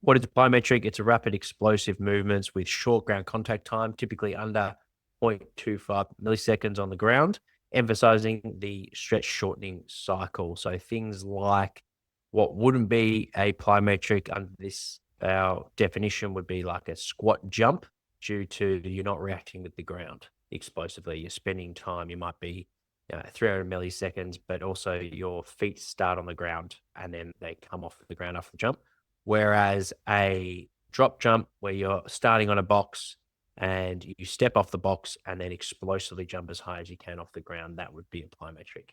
What is a plyometric? It's a rapid explosive movements with short ground contact time, typically under 0.25 milliseconds on the ground, emphasizing the stretch shortening cycle. So things like what wouldn't be a plyometric under this, our definition would be like a squat jump, due to you're not reacting with the ground explosively. You're spending time, you might be 300 milliseconds, but also your feet start on the ground and then they come off the ground after the jump. Whereas a drop jump, where you're starting on a box and you step off the box and then explosively jump as high as you can off the ground, that would be a plyometric.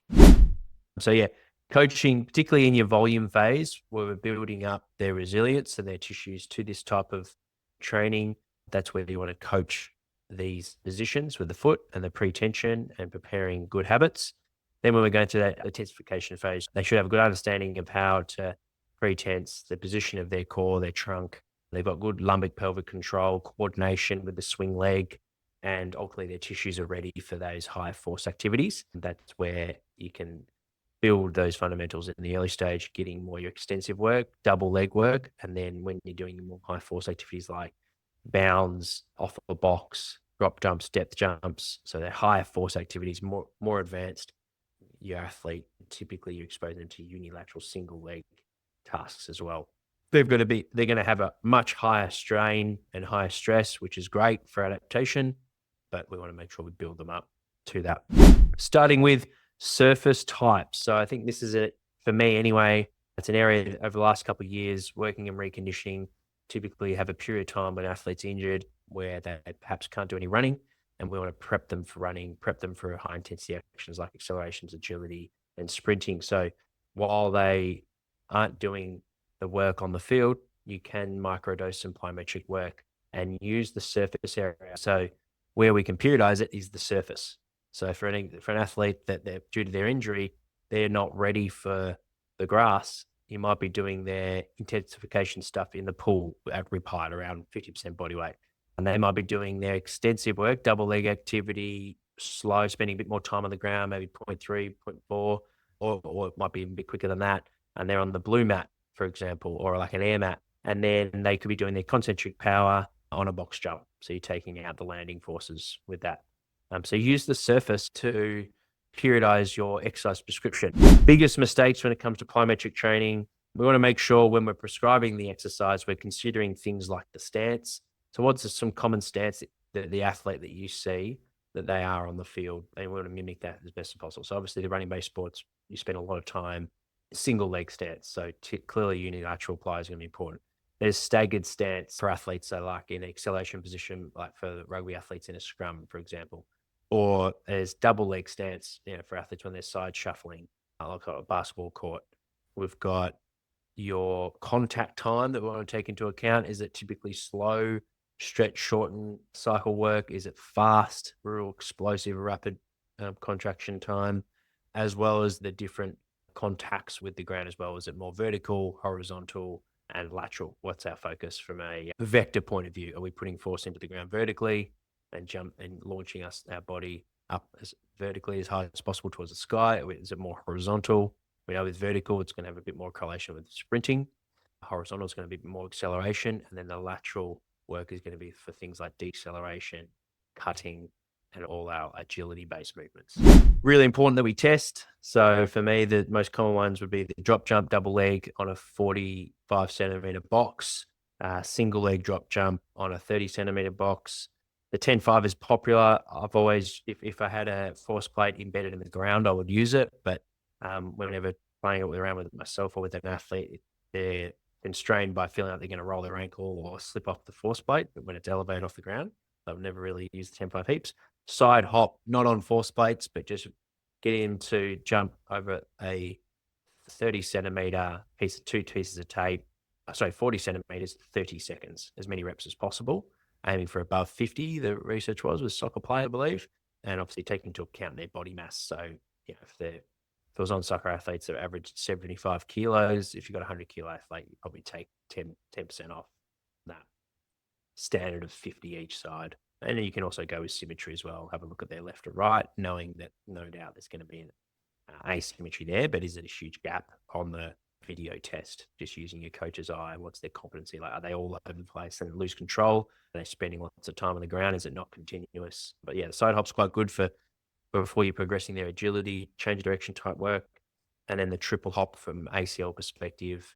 So yeah, coaching, particularly in your volume phase, where we're building up their resilience and their tissues to this type of training, that's where you want to coach these positions with the foot and the pre-tension and preparing good habits. Then when we're going to that intensification phase, they should have a good understanding of how to pre-tense, the position of their core, their trunk. They've got good lumbic pelvic control, coordination with the swing leg, and ultimately their tissues are ready for those high force activities. That's where you can build those fundamentals in the early stage, getting more your extensive work, double leg work. And then when you're doing more high force activities like bounds, off a box, drop jumps, depth jumps, so they're higher force activities, more advanced, your athlete, typically you expose them to unilateral single leg tasks as well. They're going to have a much higher strain and higher stress, which is great for adaptation, but we want to make sure we build them up to that. Starting with surface types. So I think this is it for me anyway. It's an area over the last couple of years working in reconditioning. Typically have a period of time when athletes injured where they perhaps can't do any running, and we want to prep them for running, prep them for high intensity actions like accelerations, agility, and sprinting. So while they aren't doing the work on the field, you can microdose some plyometric work and use the surface area. So where we can periodize it is the surface. So for an athlete that they're due to their injury, they're not ready for the grass, you might be doing their intensification stuff in the pool at rip height, around 50% body weight. And they might be doing their extensive work, double leg activity, slow, spending a bit more time on the ground, maybe 0.3, 0.4, or it might be a bit quicker than that. And they're on the blue mat, for example, or like an air mat. And then they could be doing their concentric power on a box jump. So you're taking out the landing forces with that. So use the surface to periodize your exercise prescription. Biggest mistakes when it comes to plyometric training, we want to make sure when we're prescribing the exercise, we're considering things like the stance. So what's some common stance that the athlete that you see that they are on the field? And we want to mimic that as best as possible. So obviously the running-based sports, you spend a lot of time single leg stance. So clearly unilateral ply is going to be important. There's staggered stance for athletes, so like in acceleration position, like for rugby athletes in a scrum, for example. Or there's double leg stance, for athletes when they're side shuffling, like a basketball court. We've got your contact time that we want to take into account. Is it typically slow, stretch, shorten cycle work? Is it fast, real explosive, rapid contraction time, as well as the different contacts with the ground as well? Is it more vertical, horizontal, and lateral? What's our focus from a vector point of view? Are we putting force into the ground vertically and jump and launching our body up as vertically as high as possible towards the sky? Is it more horizontal? We know with vertical, it's going to have a bit more correlation with sprinting. Horizontal is going to be more acceleration. And then the lateral work is going to be for things like deceleration, cutting, and all our agility-based movements. Really important that we test. So for me, the most common ones would be the drop jump, double leg on a 45 centimeter box, single leg drop jump on a 30 centimeter box. The 10-5 is popular. I've always, if I had a force plate embedded in the ground, I would use it. But whenever playing it around with myself or with an athlete, they're constrained by feeling like they're going to roll their ankle or slip off the force plate. But when it's elevated off the ground, I've never really used the 10-5 heaps. Side hop, not on force plates, but just get him to jump over a 30 centimeter piece of 2 pieces of tape. 40 centimeters, 30 seconds, as many reps as possible. Aiming for above 50, the research was with soccer play, I believe, and obviously taking into account their body mass. So, if it was on soccer athletes that averaged 75 kilos, if you've got a 100 kilo athlete, you probably take 10% off that standard of 50 each side. And then you can also go with symmetry as well. Have a look at their left or right, knowing that no doubt there's going to be an asymmetry there, but is it a huge gap on the video test, just using your coach's eye. What's their competency like? Are they all over the place and lose control? Are they spending lots of time on the ground? Is it not continuous? But yeah, the side hop's quite good for before you're progressing their agility, change of direction type work. And then the triple hop from ACL perspective,